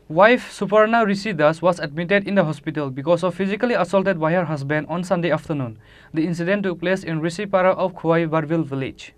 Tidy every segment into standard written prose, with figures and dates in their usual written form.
Wife Suparna Rishidas was admitted in the hospital because of physically assaulted by her husband on Sunday afternoon. The incident took place in Tripura of Khoi Barville village.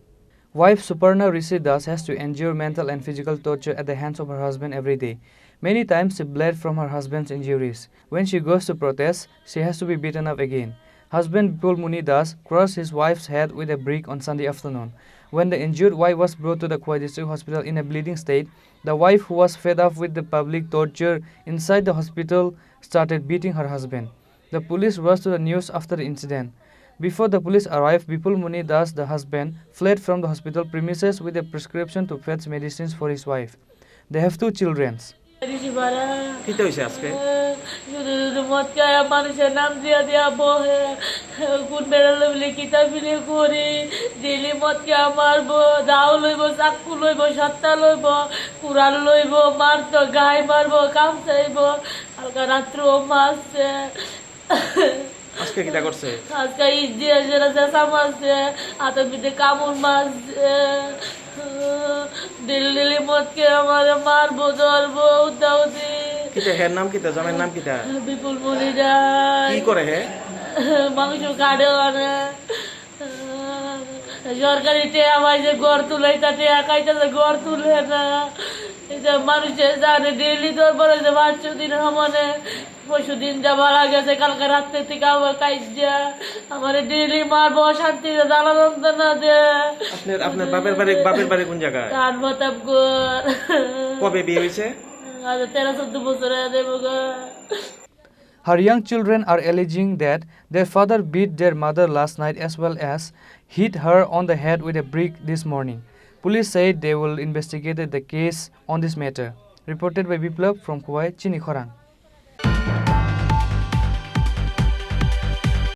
Wife Suparna Rishidas has to endure mental and physical torture at the hands of her husband every day. Many times she bled from her husband's injuries. When she goes to protest, she has to be beaten up again. Husband Bipul Muni Das crushed his wife's head with a brick on Sunday afternoon. When the injured wife was brought to the Khoi District Hospital in a bleeding state, the wife, who was fed up with the public torture inside the hospital, started beating her husband. The police rushed to the news after the incident. Before the police arrived, Bipul Muni Das, the husband, fled from the hospital premises with a prescription to fetch medicines for his wife. They have 2 children. কিতে হইছে আজকে মদ খায় মানুষের নাম দিয়া দিয়া বহে কোন বেড়ালে বলে কিতাব বিলে করি ডেলি মদ খায় মারবো দাও লইব চাকু লইব সত্তা লইব কুড়াল লইব মারতো গায়ে মারবো কাম চাইব হালকা রাত্র মারছে আজকে কিটা করছে আজকে ঈদ দিয়ে যেটা চেঁচা মারছে হাতের পিঠে কামড় মারছে দিল্লি মদ খেয়ে আমার মারবো ধরবো উদ্দাউদি কিটা হের নাম কিটা জামাইয়ের নাম কিটা বিপুল মনি যায় কি করে হে মাংস কাটে মানে সরকারি টেয়া পাইছে গড় তুলে টেয়া খাইতেছে গড় তুলে না এটা মানুষের জানে ডেলি দরবার হয়েছে 5 দিন সমানে পরশু দিন যা মারা গেছে কালকে রাত্রে থেকে আবার কাইজা আমার ডেলি মারবো শান্তিতে জ্বালা যন্ত্রণা দে আপনার বাপের বাড়ি কোন জায়গায় কান প্রতাপগড় কবে বিয়ে হয়েছে আজ 13-14 বছরে দেবো গা Her young children are alleging that their father beat their mother last night as well as hit her on the head with a brick this morning. Police said they will investigate the case on this matter. Reported by Biplab from Kuwait, Chini, Khorang.